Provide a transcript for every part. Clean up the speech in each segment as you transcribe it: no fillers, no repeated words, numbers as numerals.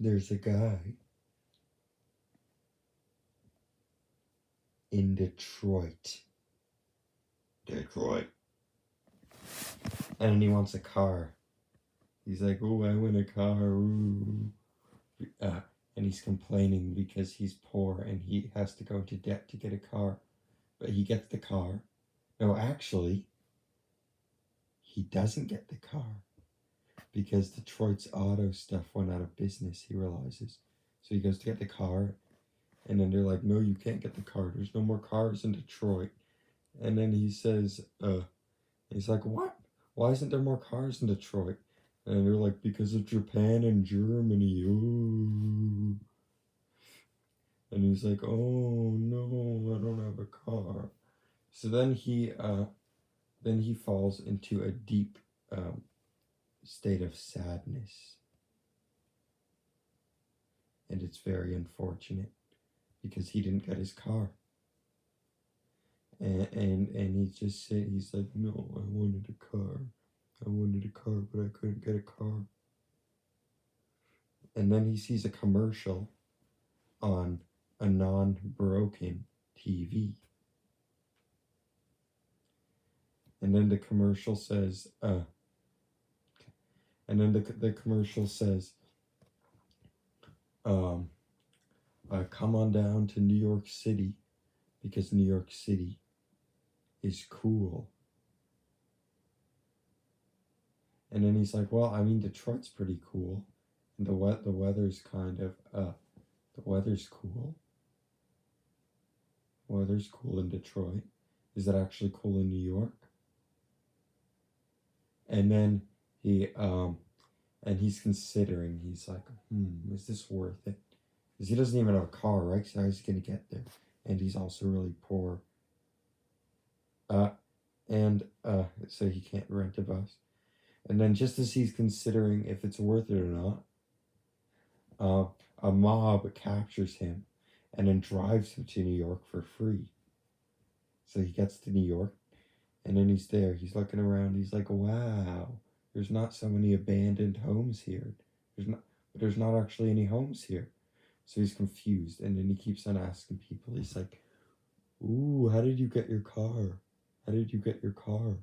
there's a guy in Detroit. And he wants a car. He's like, oh, I want a car. Ooh. And he's complaining because he's poor and he has to go into debt to get a car. But he gets the car. No, actually, he doesn't get the car because Detroit's auto stuff went out of business, he realizes. So he goes to get the car, and then they're like, no, you can't get the car. There's no more cars in Detroit. And then he says, he's like, what? Why isn't there more cars in Detroit? And they're like, because of Japan and Germany. Ooh. And he's like, oh no, I don't have a car. So then he falls into a deep state of sadness. And it's very unfortunate because he didn't get his car. And he's like, no, I wanted a car. I wanted a car, but I couldn't get a car. And then he sees a commercial on a non-broken TV. And then the commercial says, come on down to New York City because New York City is cool. And then he's like, well, I mean, Detroit's pretty cool. And the weather's kind of, the weather's cool. The weather's cool in Detroit. Is it actually cool in New York? And then he's considering, he's like, is this worth it? Because he doesn't even have a car, right? So how's he going to get there? And he's also really poor. So he can't rent a bus. And then just as he's considering if it's worth it or not, a mob captures him and then drives him to New York for free. So he gets to New York, and then he's there. He's looking around. He's like, wow, there's not so many abandoned homes here. There's not actually any homes here. So he's confused, and then he keeps on asking people. He's like, ooh, how did you get your car? How did you get your car?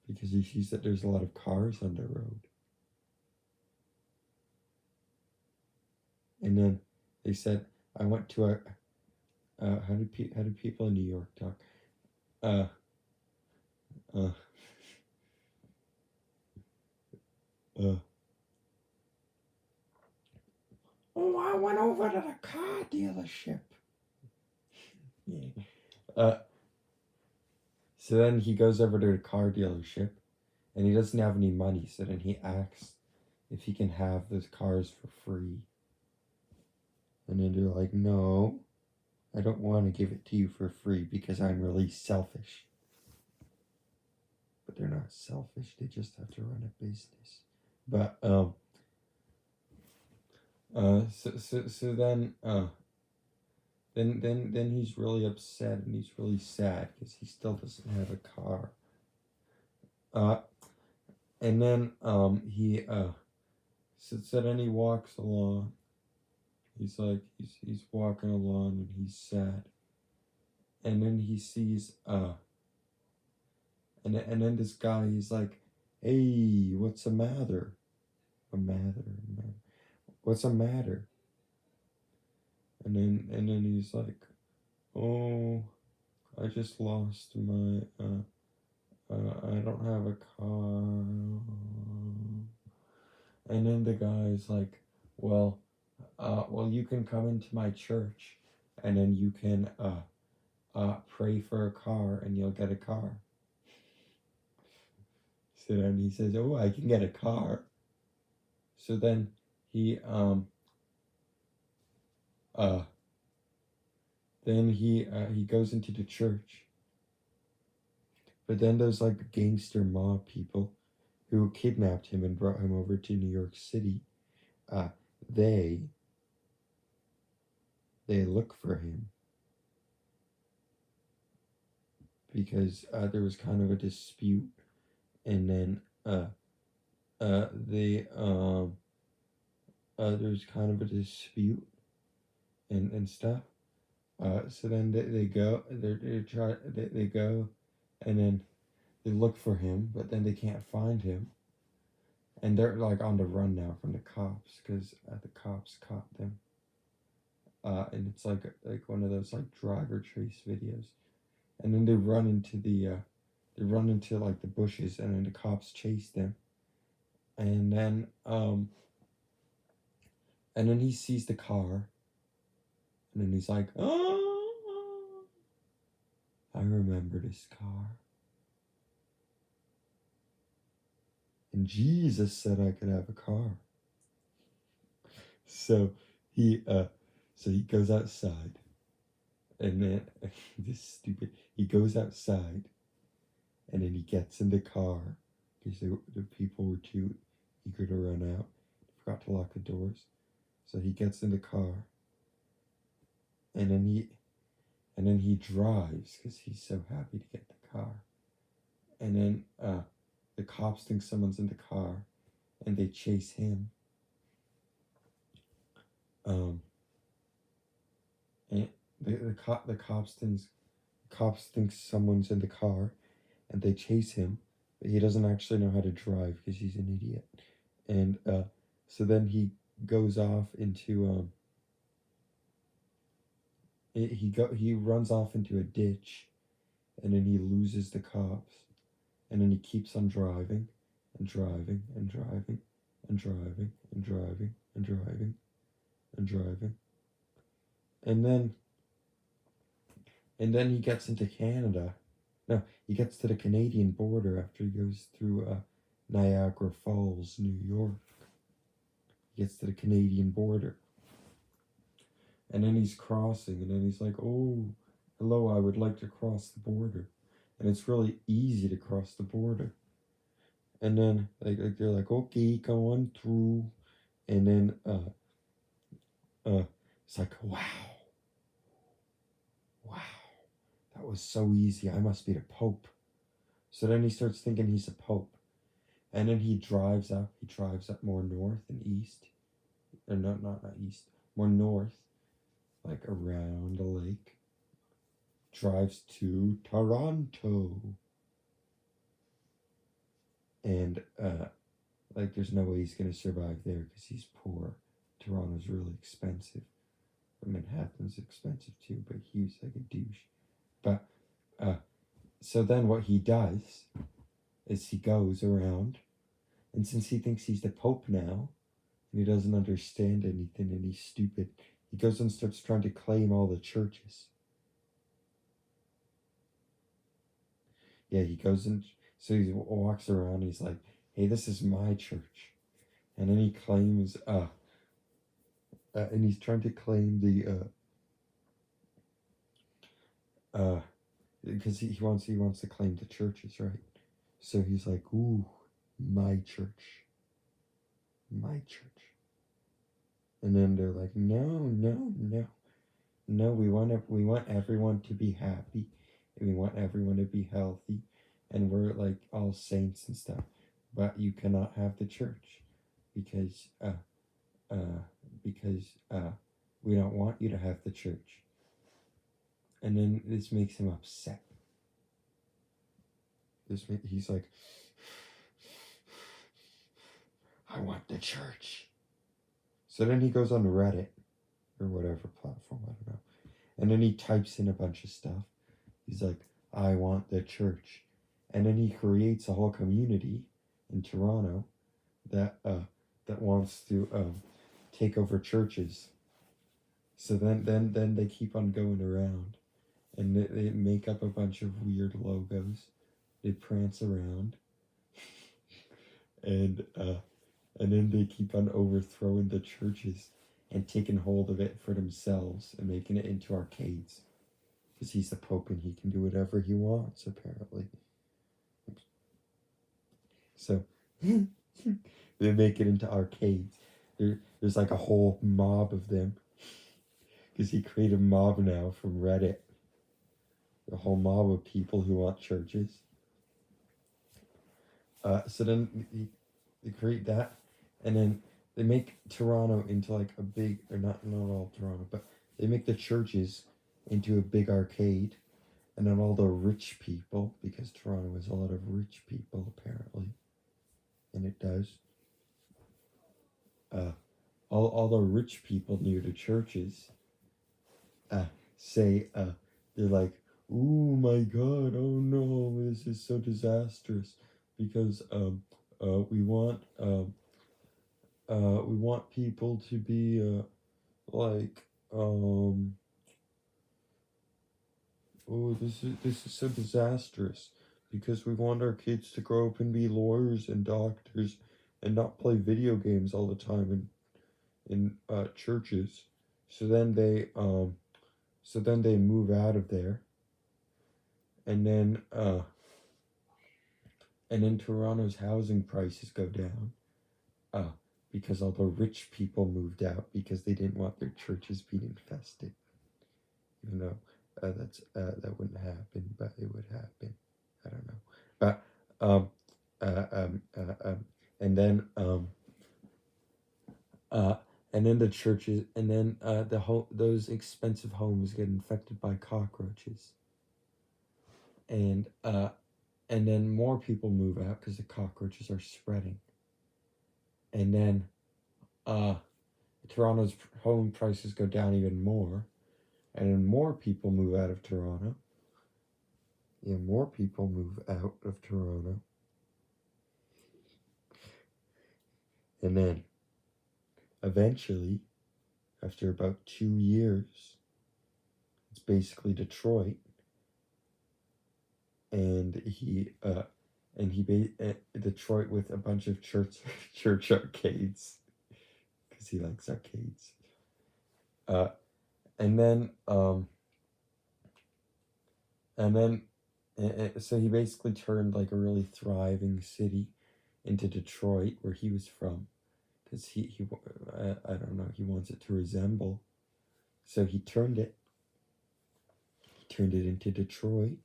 Because he sees that there's a lot of cars on the road. And then they said, I went to a, how do people in New York talk? Oh, I went over to the car dealership. Yeah. So then he goes over to the car dealership, and he doesn't have any money. So then he asks if he can have those cars for free. And then they're like, no, I don't want to give it to you for free because I'm really selfish. But they're not selfish. They just have to run a business. But then he's really upset and he's really sad because he still doesn't have a car. And then so then he walks along. He's like he's walking along and he's sad. And then he sees and then this guy, he's like, hey, what's the matter? What's the matter? And then he's like, oh, I just lost my I don't have a car. And then the guy's like, well, you can come into my church, and then you can pray for a car, and you'll get a car. So then he says, oh, I can get a car. So then he goes into the church. But then there's like gangster mob people who kidnapped him and brought him over to New York City. They look for him because there was kind of a dispute, and then there's kind of a dispute and stuff. So then they go, they go, and then they look for him, but then they can't find him, and they're like on the run now from the cops because the cops caught them. And it's like one of those like driver trace videos, and then they run into like the bushes, and then the cops chase them, and then he sees the car, and then he's like, oh, I remember this car. And Jesus said I could have a car. So he uh so he goes outside, and then this stupid he goes outside, and then he gets in the car because the people were too eager to run out. Forgot to lock the doors. So he gets in the car, and then he drives because he's so happy to get the car. And then the cops think someone's in the car, and they chase him. And the cops think someone's in the car, and they chase him, but he doesn't actually know how to drive because he's an idiot. And so then he goes off into he runs off into a ditch, and then he loses the cops, and then he keeps on driving and driving and driving and driving and driving and driving and driving, and then he gets into Canada. No, he gets to the Canadian border after he goes through Niagara Falls, New York. He gets to the Canadian border, and then he's crossing, and then he's like, oh, hello, I would like to cross the border. And it's really easy to cross the border. And then like they're like, okay, come on through. And then it's like, wow, that was so easy. I must be the Pope. So then he starts thinking he's a Pope. And then he drives up more north and east. Or not east, more north, like around the lake. Drives to Toronto. And like there's no way he's gonna survive there because he's poor. Toronto's really expensive. Manhattan's expensive too, but he was like a douche. But so then what he does is he goes around, and since he thinks he's the Pope now, and he doesn't understand anything, and he's stupid, he goes and starts trying to claim all the churches. Yeah, he goes and so he walks around. He's like, "Hey, this is my church," and then he claims, and he's trying to claim the because he wants to claim the churches, right? So he's like, "Ooh, my church, my church," and then they're like, "No, no, no, no. We want everyone to be happy, and we want everyone to be healthy, and we're like all saints and stuff, but you cannot have the church because we don't want you to have the church." And then this makes him upset. He's like, I want the church. So then he goes on Reddit or whatever platform, I don't know. And then he types in a bunch of stuff. He's like, I want the church. And then he creates a whole community in Toronto that wants to take over churches. So then they keep on going around, and they make up a bunch of weird logos. They prance around, and then they keep on overthrowing the churches and taking hold of it for themselves and making it into arcades. Because he's the Pope and he can do whatever he wants, apparently. So they make it into arcades. There's like a whole mob of them. Because he created a mob now from Reddit. A whole mob of people who want churches. So then they create that, and then they make Toronto into like a big, or not all Toronto, but they make the churches into a big arcade, and then all the rich people, because Toronto has a lot of rich people apparently, and it does. All the rich people near the churches, say, they're like, "Oh my God! Oh no! This is so disastrous because we want people to be like oh, this is so disastrous because we want our kids to grow up and be lawyers and doctors and not play video games all the time in churches." So then they move out of there, and then Toronto's housing prices go down. Uh, because all the rich people moved out because they didn't want their churches being infested. Even though that wouldn't happen, but it would happen. I don't know. But uh, um, uh, um, and then uh, and then the churches, and then those expensive homes get infected by cockroaches, and then more people move out because the cockroaches are spreading, and then uh, Toronto's home prices go down even more, and then more people move out of Toronto. Yeah, more people move out of Toronto. And then eventually, after about 2 years, it's basically Detroit. And Detroit with a bunch of church arcades because he likes arcades. Uh, and then and then so he basically turned like a really thriving city into Detroit, where he was from, because I don't know, he wants it to resemble. So he turned it into Detroit.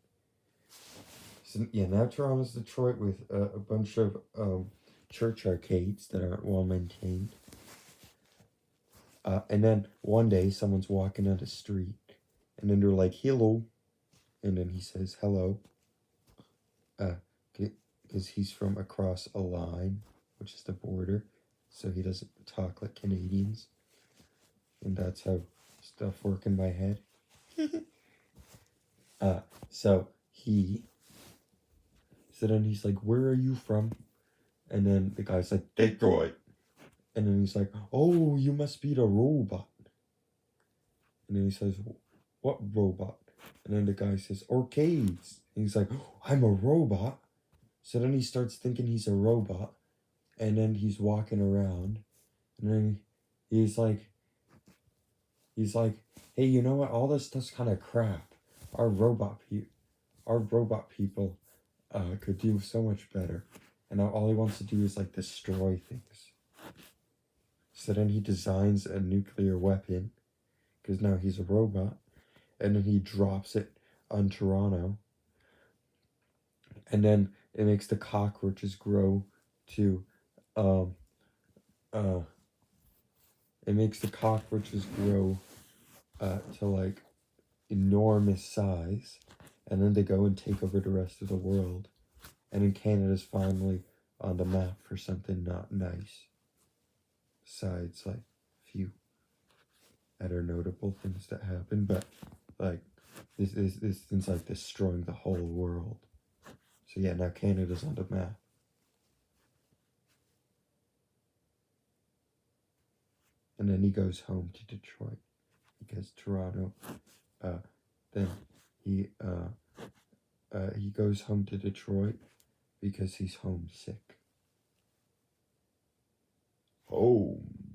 So yeah, now Toronto's Detroit with a bunch of church arcades that aren't well maintained. And then one day someone's walking down the street, and then they're like, "Hello," and then he says, "Hello," because he's from across a line, which is the border, so he doesn't talk like Canadians, and that's how stuff work in my head. So then he's like, "Where are you from?" And then the guy's like, "Detroit." And then he's like, "Oh, you must be the robot." And then he says, "What robot?" And then the guy says, "Arcades." And he's like, "Oh, I'm a robot." So then he starts thinking he's a robot. And then he's walking around. And then he's like, "Hey, you know what? All this stuff's kind of crap. Our robot people could do so much better." And now all he wants to do is like destroy things. So then he designs a nuclear weapon, because now he's a robot, and then he drops it on Toronto, and then it makes the cockroaches grow to, um, uh, it makes the cockroaches grow to like enormous size, and then they go and take over the rest of the world, and then Canada's finally on the map for something not nice, besides like a few other notable things that happen, but like this thing's like destroying the whole world. So yeah, now Canada's on the map. And then he goes home to Detroit because Toronto. Then he goes home to Detroit because he's homesick. Home.